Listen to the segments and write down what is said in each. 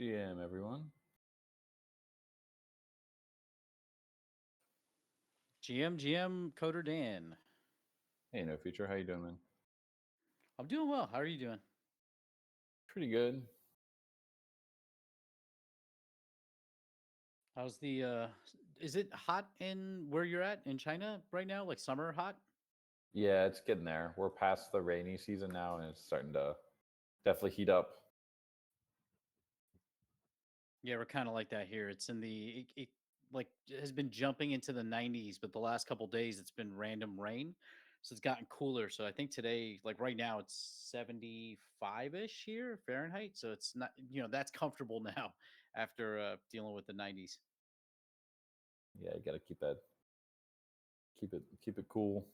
GM, everyone. GM Coderdan. Hey, No Future. How you doing, man? I'm doing well. How are you doing? Pretty good. How's the is it hot in where you're at in China right now? Like summer hot? Yeah, it's getting there. We're past the rainy season now, and it's starting to definitely heat up. Yeah, we're kind of like that here. It's in it like it has been jumping into the 90s, but the last couple days it's been random rain. So it's gotten cooler. So I think today, like right now, it's 75-ish here Fahrenheit. So it's not, that's comfortable now after dealing with the 90s. Yeah, you got to keep it cool.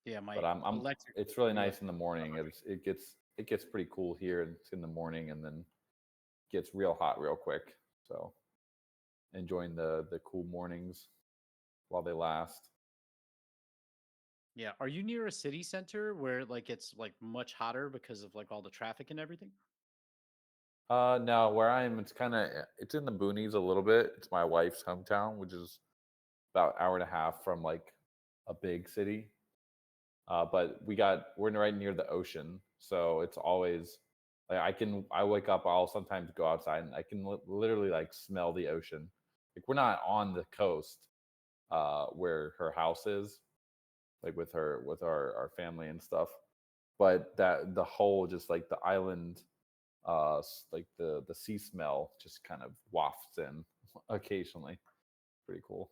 Yeah, But my I'm. electric It's really regular. nice in the morning. It gets pretty cool here. It's in the morning, and then gets real hot real quick. So enjoying the cool mornings while they last. Yeah. Are you near a city center where like it's like much hotter because of like all the traffic and everything? No, where I am, it's in the boonies a little bit. It's my wife's hometown, which is about hour and a half from like a big city. But we're right near the ocean, so it's always like I wake up, I'll sometimes go outside and I can literally like smell the ocean. Like we're not on the coast, where her house is, like with our family and stuff, but that the whole just like the island, like the sea smell just kind of wafts in occasionally. Pretty cool.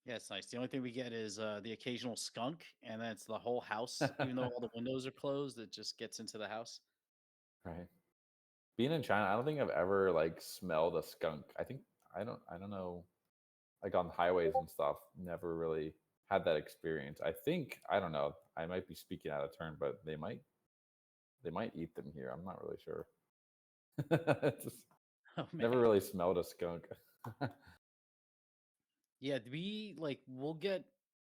Yeah, it's nice. The only thing we get is the occasional skunk, and then it's the whole house. Even though all the windows are closed, it just gets into the house. Right. Being in China, I don't think I've ever like smelled a skunk. I don't know, like on highways and stuff, never really had that experience. I think, I don't know, I might be speaking out of turn, but they might eat them here. I'm not really sure. Just Oh never man. really smelled a skunk. Yeah, we like we'll get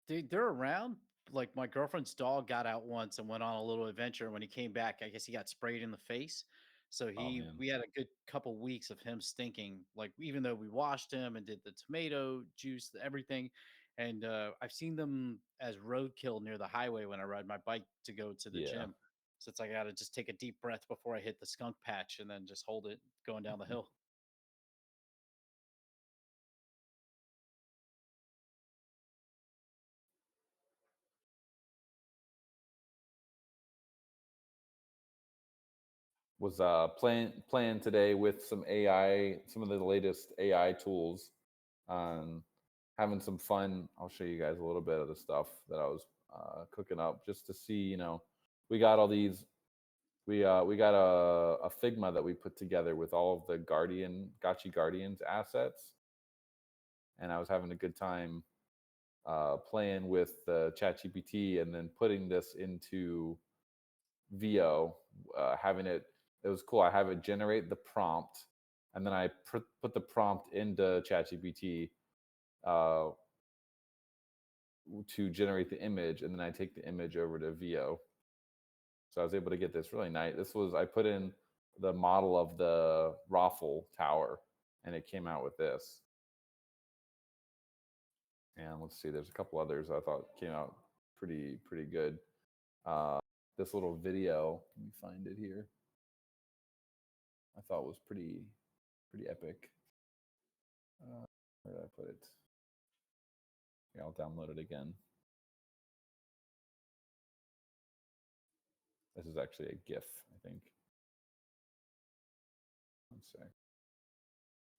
they're around. Like my girlfriend's dog got out once and went on a little adventure. And when he came back, I guess he got sprayed in the face. So Oh man. we had a good couple weeks of him stinking. Like even though we washed him and did the tomato juice, everything, and I've seen them as roadkill near the highway when I ride my bike to go to the Yeah. gym. So it's like I got to just take a deep breath before I hit the skunk patch and then just hold it going down the hill. Was playing today with some AI, some of the latest AI tools, um, having some fun. I'll show you guys a little bit of the stuff that I was cooking up just to see. We got all these. We got a Figma that we put together with all of the Gotchi Guardians assets, and I was having a good time playing with the ChatGPT and then putting this into VO, having it. It was cool. I have it generate the prompt, and then I put the prompt into ChatGPT uh, to generate the image, and then I take the image over to VO. So I was able to get this really nice. I put in the model of the Raffle Tower, and it came out with this. And let's see, there's a couple others I thought came out pretty good. Uh, this little video, let me find it here. I thought was pretty epic. Where did I put it? Yeah, I'll download it again. This is actually a GIF, I think. One sec.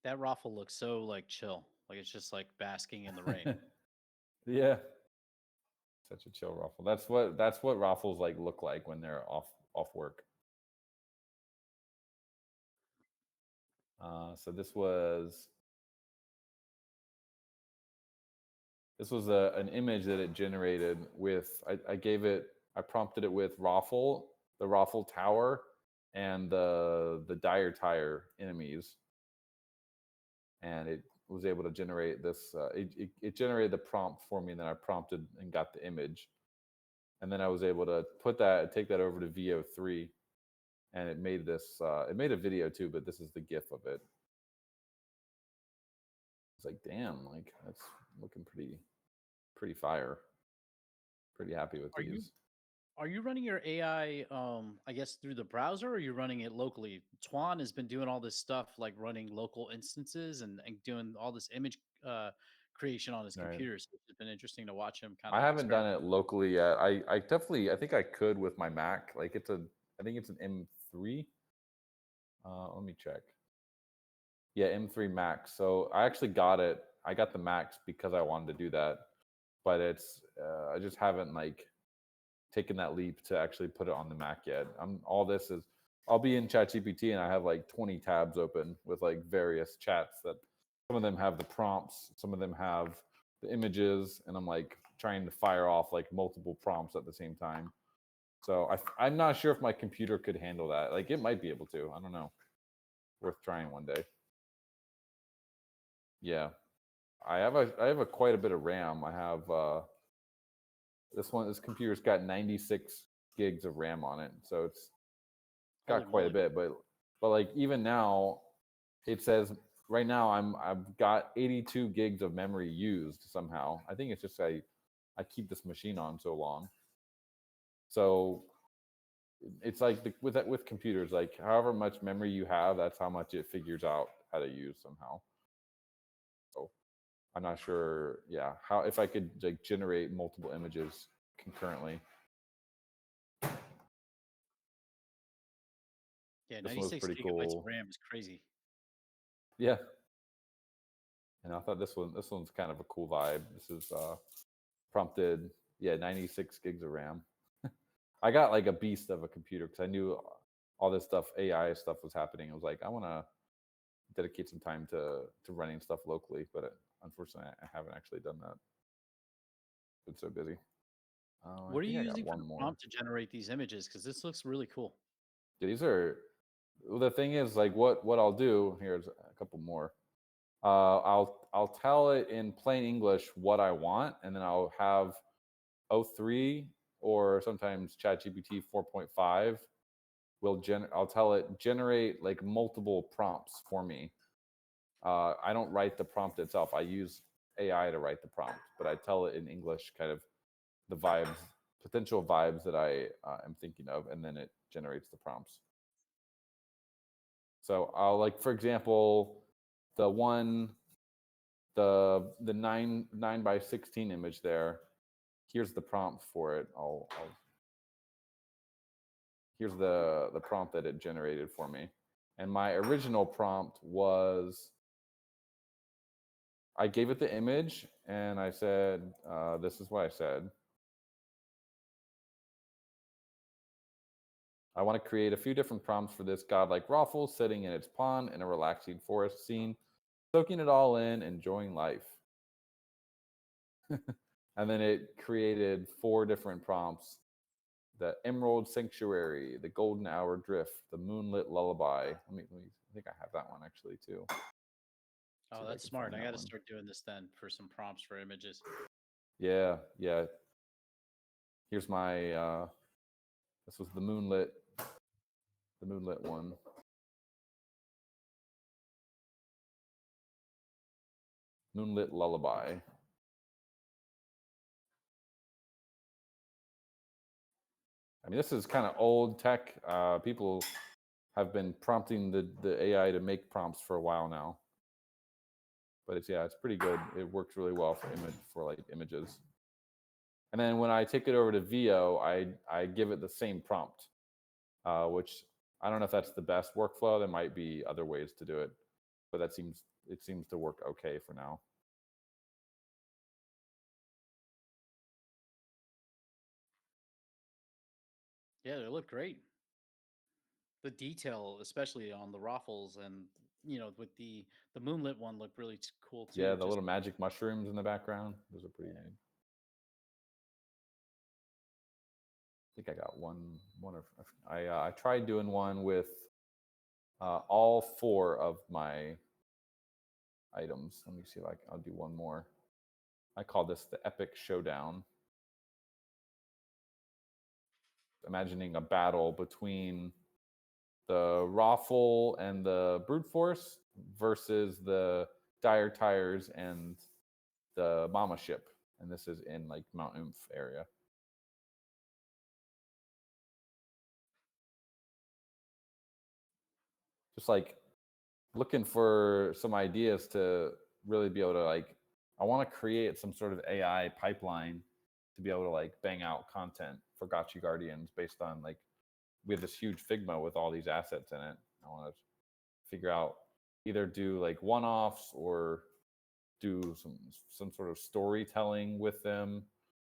That raffle looks so like chill. Like it's just like basking in the rain. Yeah, such a chill Raffle. That's what Raffles like look like when they're off work. So this was an image that it generated with. I prompted it with Raffle, the Raffle Tower, and the Dire Tire enemies, and it was able to generate this. It generated the prompt for me, and then I prompted and got the image, and then I was able to take that over to VO3 and it made this. It made a video too, but this is the GIF of it. It's like, damn, like that's looking pretty fire. Pretty happy with Are you these. are you running your AI, I guess through the browser, or are you running it locally? Twan has been doing all this stuff like running local instances and doing all this image creation on his Right. computer. So it's been interesting to watch him kind I of haven't done experiment. it locally yet. I definitely I think I could with my Mac. Like I think it's an M3. Let me check. Yeah, M3 Max. So I actually got it. I got the Max because I wanted to do that, but it's I just haven't like taken that leap to actually put it on the Mac yet. All this is I'll be in ChatGPT and I have like 20 tabs open with like various chats that some of them have the prompts, some of them have the images, and I'm like trying to fire off like multiple prompts at the same time. So I'm not sure if my computer could handle that. Like it might be able to. I don't know. Worth trying one day. Yeah. I have a quite a bit of RAM. I have this computer's got 96 gigs of RAM on it. So it's Holy got quite a moly. bit, but like even now it says right now I've got 82 gigs of memory used somehow. I think it's just I keep this machine on so long. So it's like with computers, like however much memory you have, that's how much it figures out how to use somehow. So I'm not sure, yeah, how if I could like generate multiple images concurrently. Yeah, This one was 96 pretty gigabytes of cool. RAM is crazy. Yeah, and I thought this one's kind of a cool vibe. This is prompted, yeah, 96 gigs of RAM. I got like a beast of a computer because I knew all this stuff, AI stuff was happening. I was like, I want to dedicate some time to running stuff locally, but unfortunately, I haven't actually done that. Been so busy. I What are think you I got using for one the more. prompt to generate these images? Because this looks really cool. Yeah, these are well, the thing is like what I'll do. Here's a couple more. I'll tell it in plain English what I want, and then I'll have O3 or sometimes ChatGPT 4.5 I'll tell it generate like multiple prompts for me. I don't write the prompt itself. I use AI to write the prompt, but I tell it in English, kind of the vibes, potential vibes that I am thinking of, and then it generates the prompts. So I'll like, for example, the one, the 9 by 16 image there. Here's the prompt for it. Here's the prompt that it generated for me. And my original prompt was I gave it the image and I said, this is what I said. I want to create a few different prompts for this godlike Raffle sitting in its pond in a relaxing forest scene, soaking it all in, enjoying life. And then it created 4 different prompts: the Emerald Sanctuary, the Golden Hour Drift, the Moonlit Lullaby. I think I have that one actually too. See Oh, if I that's can smart. find I that got to one. start doing this then for some prompts for images. Yeah, yeah. Here's my this was the moonlit one. Moonlit Lullaby. I mean, this is kind of old tech. People have been prompting the AI to make prompts for a while now. But it's pretty good. It works really well for like images. And then when I take it over to VO, I give it the same prompt, which I don't know if that's the best workflow. There might be other ways to do it, but it seems to work okay for now. Yeah, they look great. The detail, especially on the ruffles and with the moonlit one, looked really cool Yeah, too. the Just little magic mushrooms in the background, those are pretty neat. I think I got one of I tried doing one with all 4 of my items. Let me see if I'll do one more. I call this the epic showdown. Imagining a battle between the Raffle and the Brute Force versus the Dire Tires and the Mama Ship. And this is in like Mount Oomph area. Just like looking for some ideas to really be able to like, I want to create some sort of AI pipeline to be able to like bang out content for Gotchi Guardians based on like, we have this huge Figma with all these assets in it. I want to figure out either do like one-offs or do some sort of storytelling with them,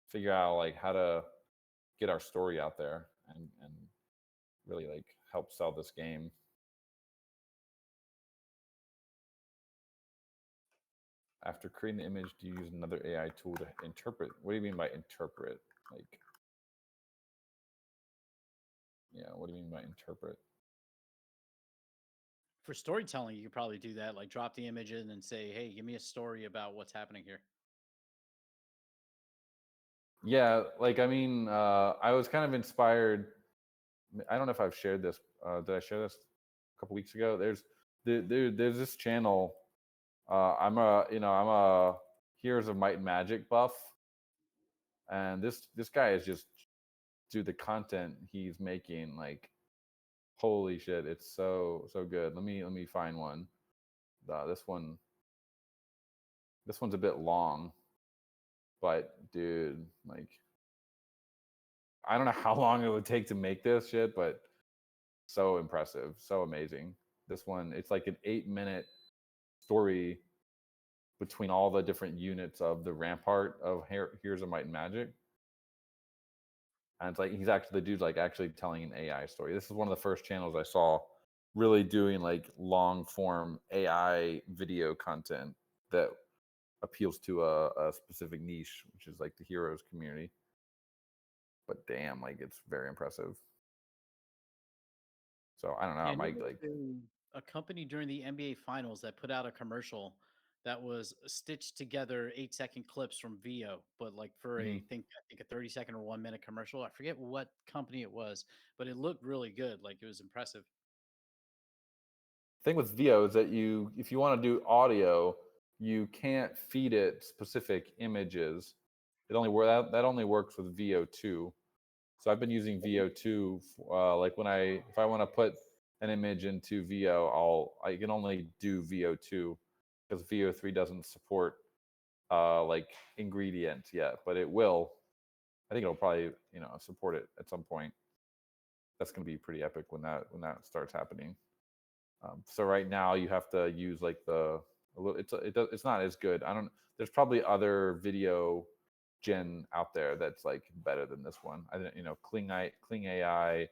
figure out like how to get our story out there and really like help sell this game. After creating the image, do you use another AI tool to interpret? What do you mean by interpret? Like, yeah, what do you mean by interpret? For storytelling, you could probably do that. Like drop the image in and say, "Hey, give me a story about what's happening here." Yeah, like I mean, I was kind of inspired. I don't know if I've shared this. Did I share this a couple weeks ago? There's this channel. I'm a Heroes of Might and Magic buff, and this guy is just, dude, the content he's making, like, holy shit, it's so good. Let me find one. This one's a bit long, but dude, like, I don't know how long it would take to make this shit, but so impressive, so amazing. This one, it's like an 8-minute story between all the different units of the Rampart of Heroes of Might and Magic. And it's like he's actually, the dude's like actually telling an AI story. This is one of the first channels I saw really doing like long form AI video content that appeals to a specific niche, which is like the heroes community. But damn, like it's very impressive. So I don't know, Yeah, I know Mike. there's Like, been a company during the NBA Finals that put out a commercial that was stitched together 8-second clips from VO, but like for I think a 30-second or 1 minute commercial. I forget what company it was, but it looked really good. Like it was impressive. thing with VO is that if you want to do audio, you can't feed it specific images. That only works with VO2. So I've been using VO2. Like if I want to put an image into VO, I can only do VO2 because VO3 doesn't support like ingredient yet, but it will. I think it'll probably support it at some point. That's going to be pretty epic when that starts happening. So right now you have to use like it's not as good. I don't. There's probably other video gen out there that's like better than this one. I didn't, Kling AI.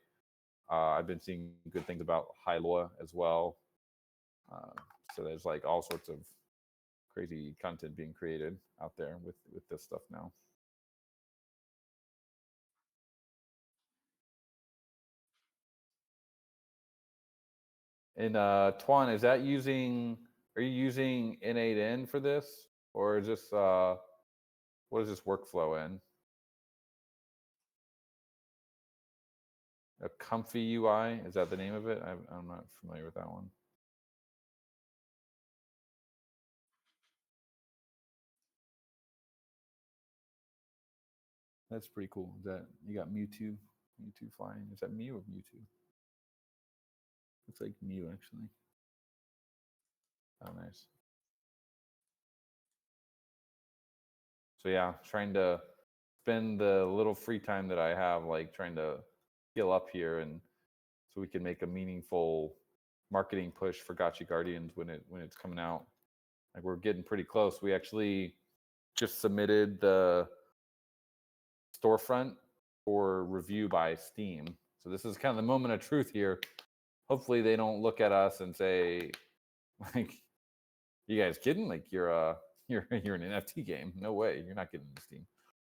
I've been seeing good things about Hylua as well. Uh, so there's like all sorts of crazy content being created out there with this stuff now. And Twan, are you using N8N for this, or is this what is this workflow in? A comfy UI, is that the name of it? I'm not familiar with that one. That's pretty cool. Is that you got Mewtwo flying? Is that Mew or Mewtwo? It's like Mew actually. Oh, nice. So yeah, trying to spend the little free time that I have, like trying to heal up here, and so we can make a meaningful marketing push for Gotchi Guardians when it's coming out. Like we're getting pretty close. We actually just submitted the storefront for review by Steam. So this is kind of the moment of truth here. Hopefully they don't look at us and say, like, you guys kidding? Like you're an NFT game. No way. You're not getting into Steam.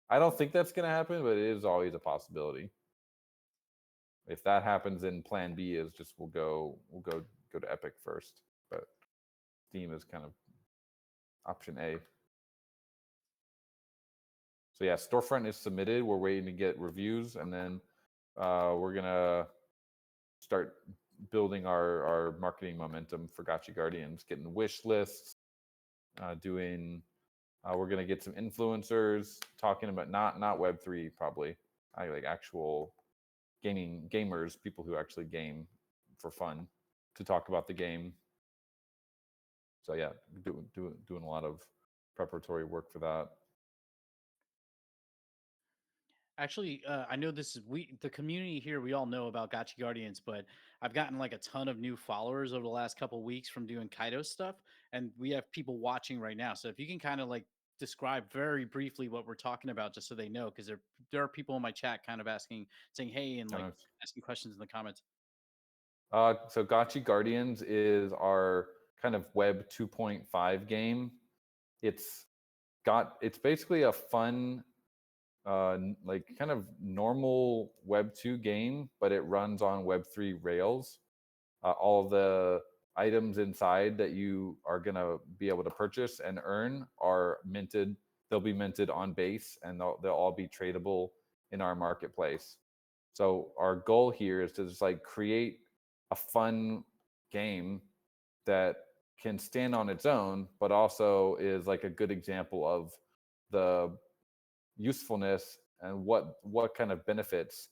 I don't think that's gonna happen, but it is always a possibility. If that happens, then plan B is just we'll go to Epic first. But Steam is kind of option A. So yeah, storefront is submitted. We're waiting to get reviews, and then we're gonna start building our marketing momentum for Gotchi Guardians, getting wish lists, doing. We're gonna get some influencers talking about not Web3 probably, like actual gamers, people who actually game for fun, to talk about the game. So yeah, doing a lot of preparatory work for that. Actually, I know this is the community here. We all know about Gotchi Guardians, but I've gotten like a ton of new followers over the last couple of weeks from doing Kaido stuff, and we have people watching right now. So if you can kind of like describe very briefly what we're talking about, just so they know, because there are people in my chat kind of asking, saying hey, and like Kind of. asking questions in the comments. So Gotchi Guardians is our kind of Web 2.5 game. It's it's basically a fun, like kind of normal Web 2 game, but it runs on Web 3 rails. All the items inside that you are going to be able to purchase and earn are minted. They'll be minted on Base, and they'll all be tradable in our marketplace. So our goal here is to just like create a fun game that can stand on its own, but also is like a good example of the usefulness and what kind of benefits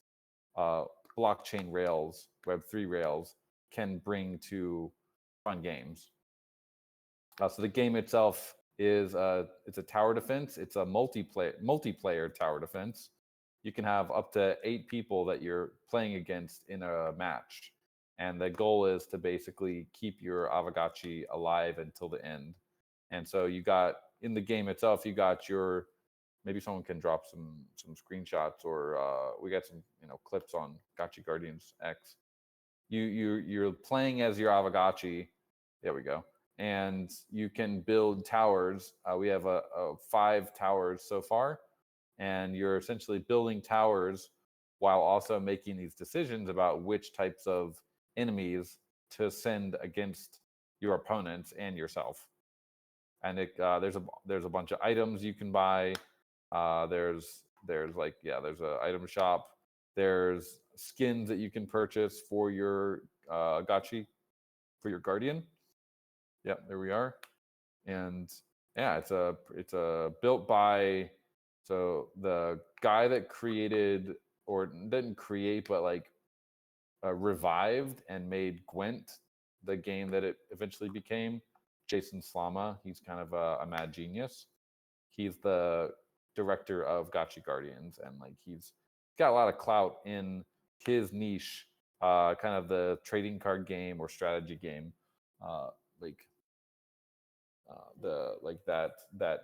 uh, blockchain rails, Web3 rails can bring to fun games. So the game itself is it's a tower defense. It's a multiplayer tower defense. You can have up to 8 people that you're playing against in a match, and the goal is to basically keep your Aavegotchi alive until the end. And so you got in the game itself, you got your, maybe someone can drop some screenshots, or we got some clips on Gotchi Guardians X. You're playing as your Aavegotchi. There we go. And you can build towers. We have a 5 towers so far, and you're essentially building towers while also making these decisions about which types of enemies to send against your opponents and yourself. And there's a bunch of items you can buy. There's like, yeah, there's a item shop. There's skins that you can purchase for your Gotchi, for your Guardian. Yep, there we are. And yeah, it's a built by, so the guy that created, or didn't create, but like revived and made Gwent, the game that it eventually became, Jason Slama. He's kind of a mad genius. He's the director of Gotchi Guardians, and like he's got a lot of clout in his niche, kind of the trading card game or strategy game, like the like that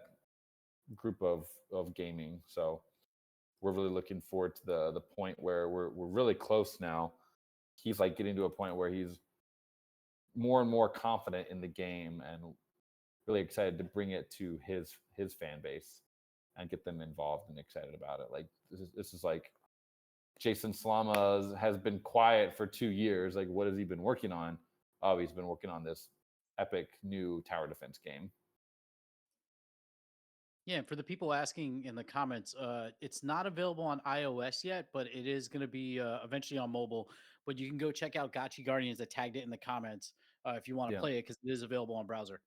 group of gaming. So we're really looking forward to the point where we're really close now. He's like getting to a point where he's more and more confident in the game, and really excited to bring it to his fan base and get them involved and excited about it. Like this is like, Jason Slama has been quiet for 2 years. Like, what has he been working on? Oh, he's been working on this epic new tower defense game. Yeah, for the people asking in the comments, it's not available on iOS yet, but it is going to be eventually on mobile. But you can go check out Gotchi Guardians. I tagged it in the comments if you want to Yeah. play it, because it is available on browser.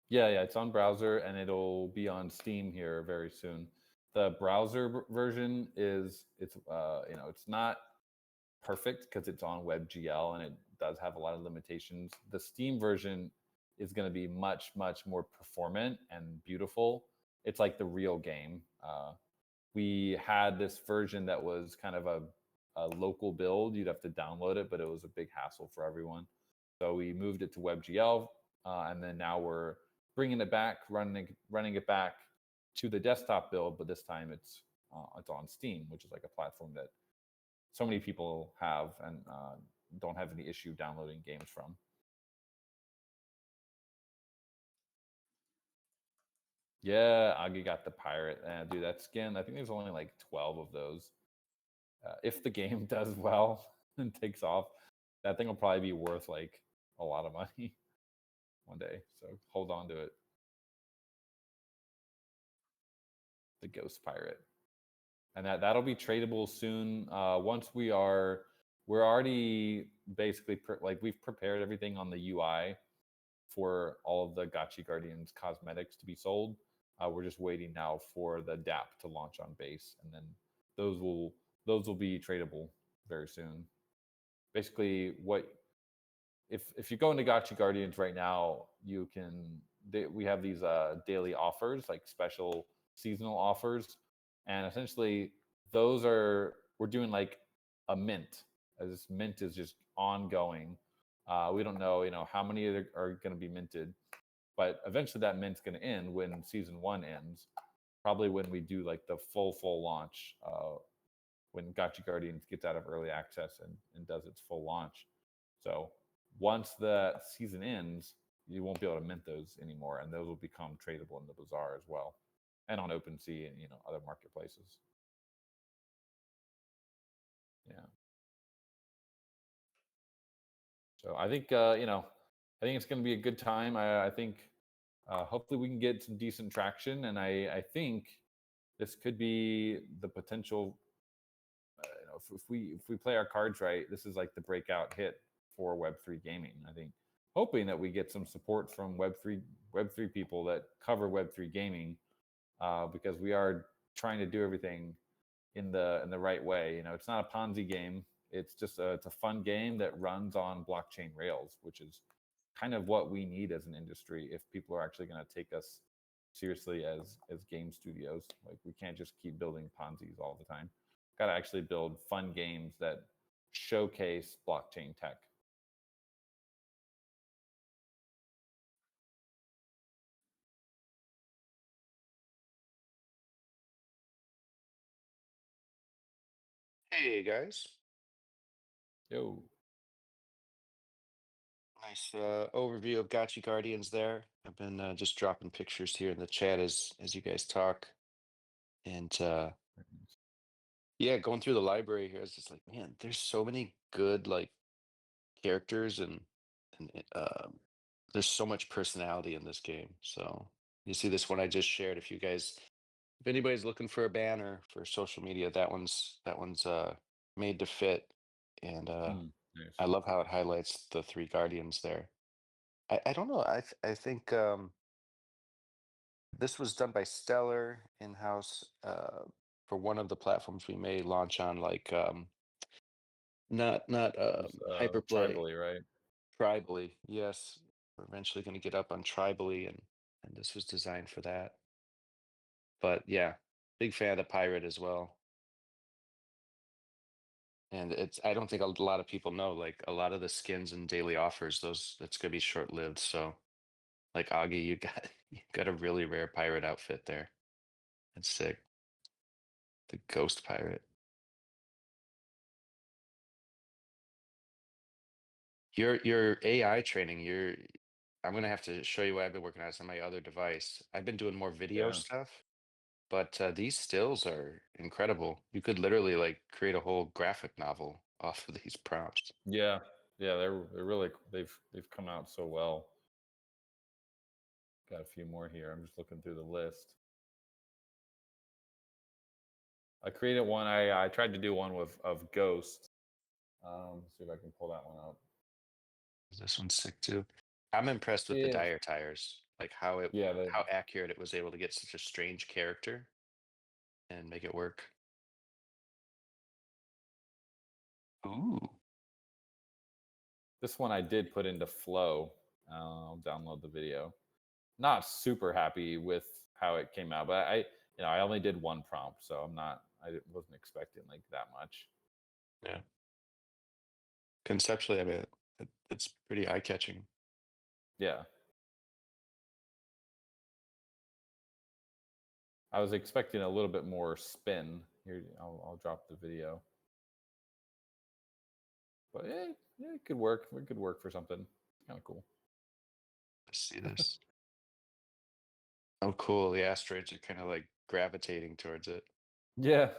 Yeah, it's on browser, and it'll be on Steam here very soon. The browser version it's it's not perfect because it's on WebGL and it does have a lot of limitations. The Steam version is going to be much more performant and beautiful. It's like the real game. We had this version that was kind of a local build. You'd have to download it, but it was a big hassle for everyone. So we moved it to WebGL, and then now we're bringing it back, running it back to the desktop build. But this time it's on Steam, which is like a platform that so many people have, and don't have any issue downloading games from. Yeah, Agi got the pirate. Dude, that skin, I think there's only like 12 of those. If the game does well and takes off, that thing will probably be worth like a lot of money one day. So hold on to it. The ghost pirate. And that'll be tradable soon. Once we're already basically like we've prepared everything on the UI for all of the Gotchi Guardians cosmetics to be sold. We're just waiting now for the DApp to launch on Base, and then those will be tradable very soon. Basically, if you go into Gotchi Guardians right now, you can we have these daily offers, like special seasonal offers, and essentially we're doing like a mint. As mint is just ongoing. We don't know how many are going to be minted, but eventually that mint's going to end when season 1 ends. Probably when we do like the full launch, when Gotchi Guardians gets out of early access and does its full launch. So once the season ends, you won't be able to mint those anymore, and those will become tradable in the bazaar as well, and on OpenSea and other marketplaces. Yeah. So I think I think it's going to be a good time. I think hopefully we can get some decent traction, and I think this could be the potential. If we play our cards right, this is like the breakout hit for Web3 gaming. I think hoping that we get some support from Web3 people that cover Web3 gaming, because we are trying to do everything in the right way. It's not a Ponzi game. It's just it's a fun game that runs on blockchain rails, which is kind of what we need as an industry if people are actually going to take us seriously as game studios. Like, we can't just keep building Ponzi's all the time. Got to actually build fun games that showcase blockchain tech. Hey guys, Yo. nice overview of Gotchi Guardians there. I've been just dropping pictures here in the chat as you guys talk, and yeah, going through the library here, I was just like, man, there's so many good like characters and there's so much personality in this game. So you see this one I just shared. If anybody's looking for a banner for social media, that one's made to fit, and Nice. I love how it highlights the three guardians there. I don't know. I think this was done by Stellar in-house for one of the platforms we may launch on, like not This Hyperplay, tribally, right? Tribally. Yes, we're eventually going to get up on Tribally, and this was designed for that. But yeah, big fan of the pirate as well. And I don't think a lot of people know, like a lot of the skins and daily offers, that's going to be short-lived. So like Augie, you got a really rare pirate outfit there. That's sick. The ghost pirate. Your AI training, I'm gonna have to show you what I've been working on. It's on my other device. I've been doing more video Yeah. stuff, but these stills are incredible. You could literally like create a whole graphic novel off of these prompts. Yeah. Yeah, they're really, they've come out so well. Got a few more here. I'm just looking through the list. I created one. I tried to do one of Ghost. See if I can pull that one up. This one's sick too. I'm impressed with the It, dire tires, like yeah, how accurate it was able to get such a strange character and make it work. Ooh. this one I did put into Flow. I'll download the video. Not super happy with how it came out, but I only did one prompt, so I wasn't expecting like that much. Yeah. Conceptually, I mean, it's pretty eye-catching. Yeah. I was expecting a little bit more spin. Here, I'll drop the video. But it could work. It could work for something. It's kind of cool. Let's see this. Oh, cool. The asteroids are kind of like gravitating towards it. Yeah.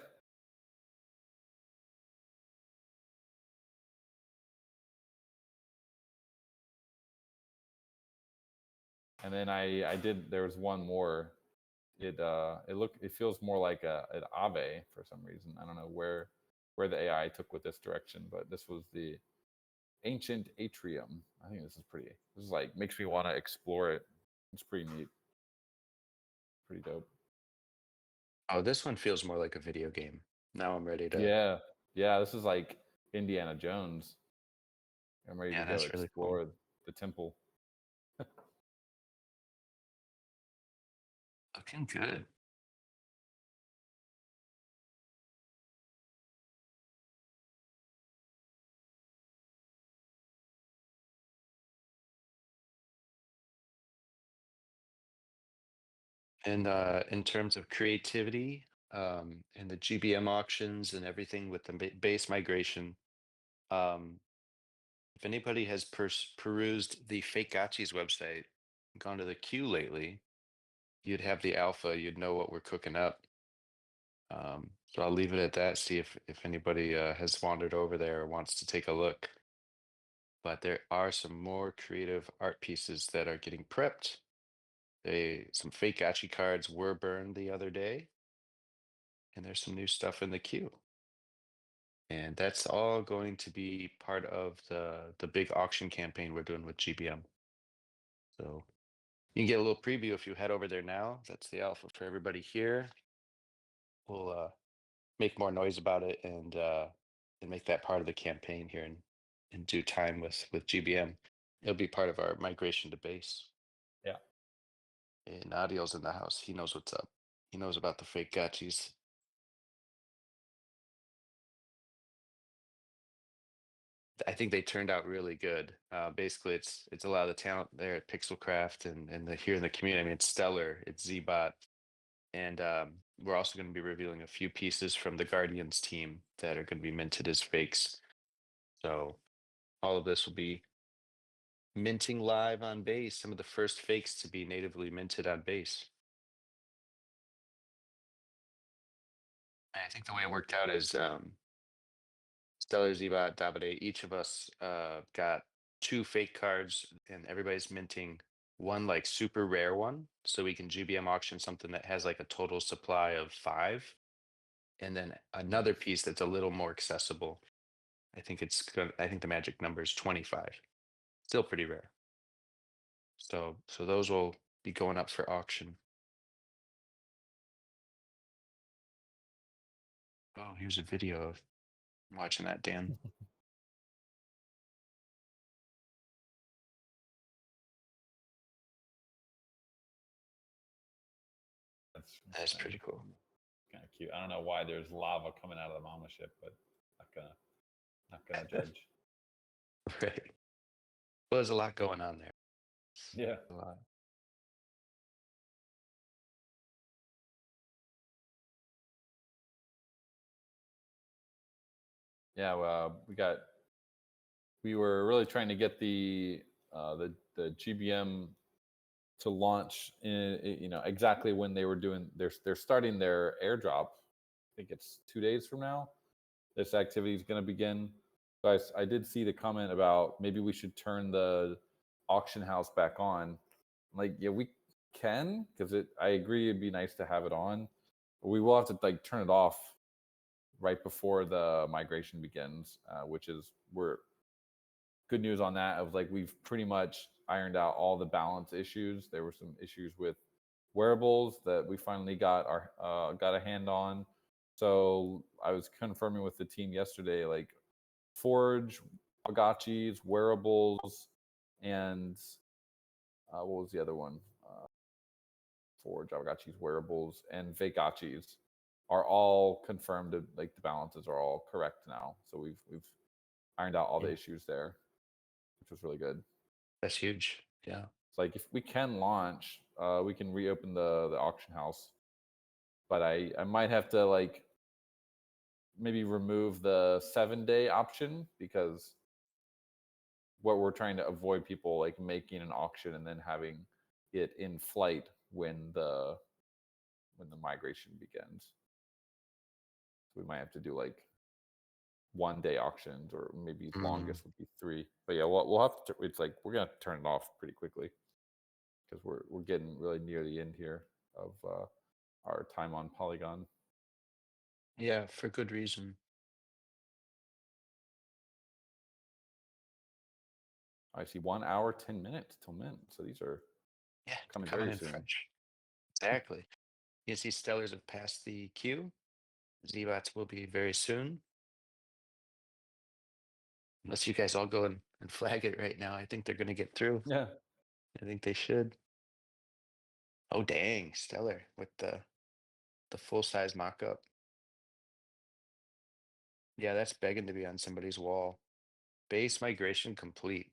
And then I did. There was one more. It feels more like an Aave for some reason. I don't know where the AI took with this direction, but this was the Ancient Atrium. I think this is pretty. This is like makes me want to explore it. It's pretty neat. Pretty dope. Oh, this one feels more like a video game. Now I'm ready to. Yeah, yeah. This is like Indiana Jones. I'm ready Yeah, to go that's really cool. explore the temple. Looking good. And in terms of creativity, and the GBM auctions and everything with the base migration, if anybody has perused the FAKEGotchi's website, gone to the queue lately, you'd have the alpha. You'd know what we're cooking up. So I'll leave it at that. See if anybody has wandered over there or wants to take a look. But there are some more creative art pieces that are getting prepped. Some FAKEGotchi cards were burned the other day, and there's some new stuff in the queue. And that's all going to be part of the big auction campaign we're doing with GBM. So you can get a little preview if you head over there now. That's the alpha for everybody here. We'll make more noise about it and make that part of the campaign here in due time with GBM. It'll be part of our migration to base. Yeah. And Nadio's in the house. He knows what's up. He knows about the FAKEGotchis. I think they turned out really good. Basically, it's a lot of the talent there at PixelCraft and here in the community. I mean, it's Stellar, it's Zbot, and we're also going to be revealing a few pieces from the Guardians team that are going to be minted as fakes. So all of this will be minting live on Base. Some of the first fakes to be natively minted on Base. I think the way it worked out is Stellar, Zbot, Davide, each of us got 2 fake cards, and everybody's minting one like super rare one, so we can GBM auction something that has like a total supply of 5, and then another piece that's a little more accessible. I think the magic number is 25. Still pretty rare. So those will be going up for auction. Oh, here's a video of watching that, Dan. That's pretty cool. Kind of cute. I don't know why there's lava coming out of the mama ship, but not gonna judge. Right. Well, there's a lot going on there. Yeah. A lot. Yeah. Well, we were really trying to get the GBM to launch in, exactly when they were doing they're starting their airdrop. I think it's 2 days from now. This activity is going to begin. So I did see the comment about maybe we should turn the auction house back on. Like, yeah, we can, because I agree it'd be nice to have it on, but we will have to like turn it off right before the migration begins, which is we're good news on that of like we've pretty much ironed out all the balance issues. There were some issues with wearables that we finally got a hand on. So I was confirming with the team yesterday, like Forge, Aavegotchi's, wearables, and what was the other one? Forge, Aavegotchi's, wearables, and FAKEGotchi's are all confirmed. Like the balances are all correct now. So we've ironed out all the issues there, which was really good. That's huge. Yeah. It's like if we can launch, we can reopen the auction house, but I might have to like maybe remove the 7-day option, because what we're trying to avoid people like making an auction and then having it in flight when the migration begins. So we might have to do like 1-day auctions, or maybe longest would be 3. But yeah, we'll have to. It's like we're gonna turn it off pretty quickly, because we're getting really near the end here of our time on Polygon. Yeah, for good reason. I see 1 hour, 10 minutes till mint. So these are Yeah, coming coming very in soon. fresh. Exactly. You can see Stellars have passed the queue. Zbots will be very soon. Unless you guys all go and flag it right now, I think they're going to get through. Yeah. I think they should. Oh dang, Stellar with the full size mock-up. Yeah, that's begging to be on somebody's wall. Base migration complete.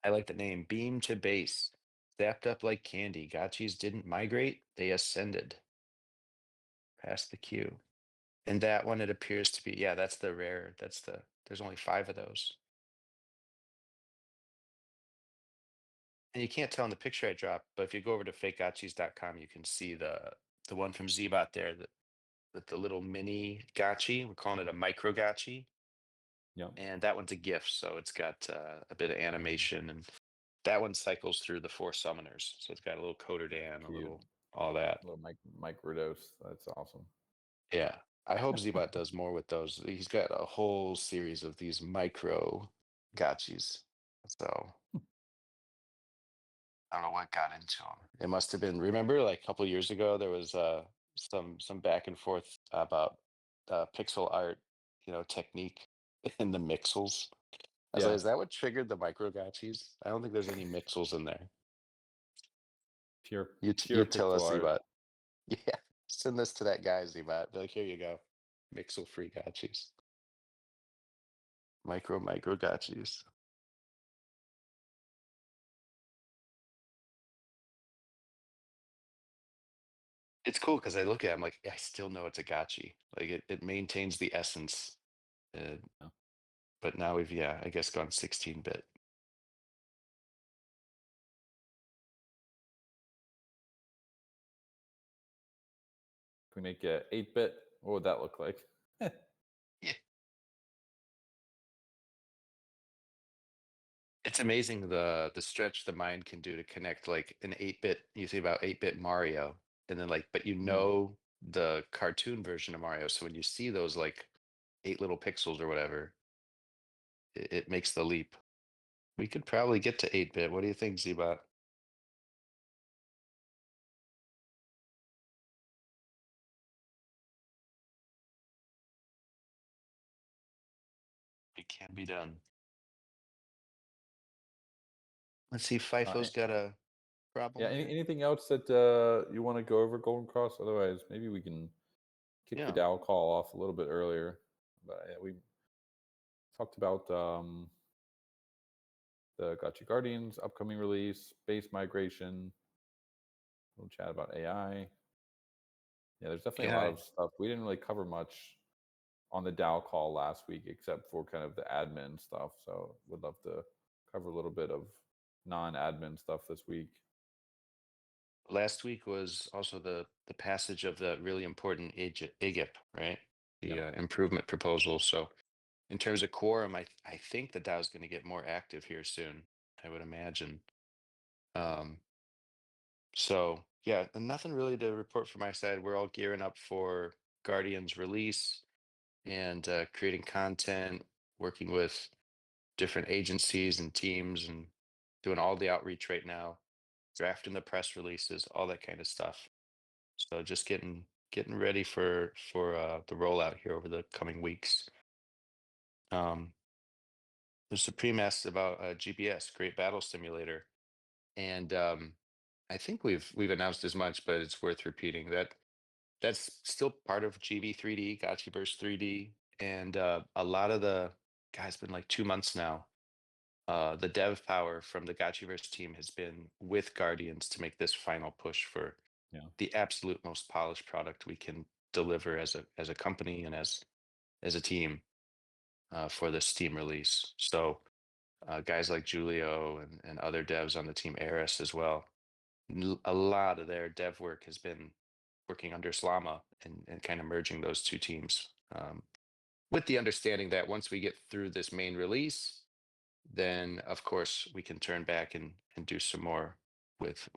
I like the name. Beam to base. Zapped up like candy. Gotchis didn't migrate, they ascended. Past the queue. And that one, it appears to be, yeah, that's the rare. There's only 5 of those. And you can't tell in the picture I dropped, but if you go over to FAKEGotchis.com, you can see the one from Zbot there, with the little mini Gotchi. We're calling it a micro Gotchi. Yeah. And that one's a GIF, so it's got a bit of animation, and that one cycles through the 4 summoners. So it's got a little Coderdan, a little all that. A little microdose. That's awesome. Yeah. I hope Zbot does more with those. He's got a whole series of these micro Gotchis. So I don't know what got into him. It must have been, remember, like a couple years ago, there was some back and forth about pixel art, technique in the mixels. I was like, is that what triggered the micro Gotchis? I don't think there's any mixels in there. Pure You tell pixel us, art. Zbot. Yeah, send this to that guy, Zbot. Be like, here you go, mixel free Gotchis. Micro Gotchis. It's cool because I look at it, I'm like, I still know it's a Gotchi. Like it maintains the essence. Yeah. But now we've, I guess, gone 16-bit. Can we make it 8-bit? What would that look like? Yeah. It's amazing the stretch the mind can do to connect like an 8-bit. You think about 8-bit Mario, and then but the cartoon version of Mario. So when you see those like 8 little pixels or whatever, it makes the leap. We could probably get to 8-bit. What do you think, Zbot? It can be done. Let's see if FIFO's got a problem. Yeah. here. Anything else that you want to go over, Golden Cross? Otherwise, maybe we can kick the DAO call off a little bit earlier. But we talked about the Gotchi Guardians upcoming release, base migration. We'll chat about AI. Yeah, there's definitely a lot of stuff. We didn't really cover much on the DAO call last week, except for kind of the admin stuff. So would love to cover a little bit of non-admin stuff this week. Last week was also the passage of the really important AGIP, right? The improvement proposal. So in terms of quorum, I think the DAO is going to get more active here soon, I would imagine. So yeah, and nothing really to report from my side. We're all gearing up for Guardians release and creating content, working with different agencies and teams, and doing all the outreach right now, drafting the press releases, all that kind of stuff. So just getting ready for the rollout here over the coming weeks. The Supreme asked about GBS, Great Battle Simulator, and I think we've announced as much, but it's worth repeating that that's still part of GB3D, Gotchiverse 3D, and a lot of the guys, been like 2 months now. The dev power from the Gotchiverse team has been with Guardians to make this final push for the absolute most polished product we can deliver as a company and as a team for the Steam release. So guys like Julio and other devs on the team, Eris as well. A lot of their dev work has been working under Slama and kind of merging those two teams, with the understanding that once we get through this main release, then of course we can turn back and do some more with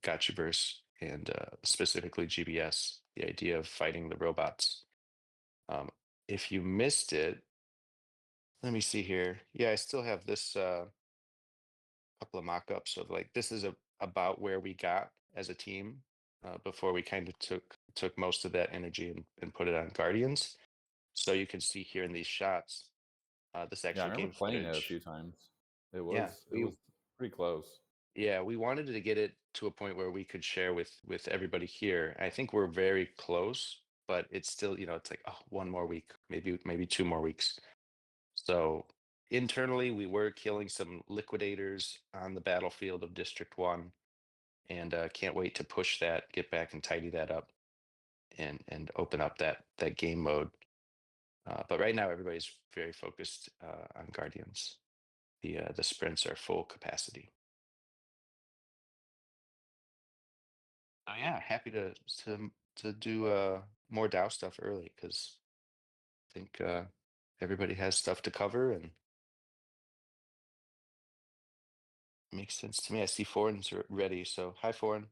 Gotchiverse and specifically GBS, the idea of fighting the robots. If you missed it, Let me see here. Yeah, I still have this couple of mock-ups of like this is about where we got as a team before we kind of took most of that energy and put it on Guardians. So you can see here in these shots, this Yeah, I actual remember game playing it a few footage. times. It Yeah, was pretty close. we wanted to get it to a point where we could share with everybody here. I think we're very close, but it's still, it's like, oh, one more week, maybe 2 more weeks. So internally, we were killing some liquidators on the battlefield of District 1, and can't wait to push that, get back and tidy that up, and open up that game mode. But right now, everybody's very focused on Guardians. The sprints are full capacity. Oh yeah, happy to do more DAO stuff early because I think everybody has stuff to cover and makes sense to me. I see Foreign's ready, so hi Foreign.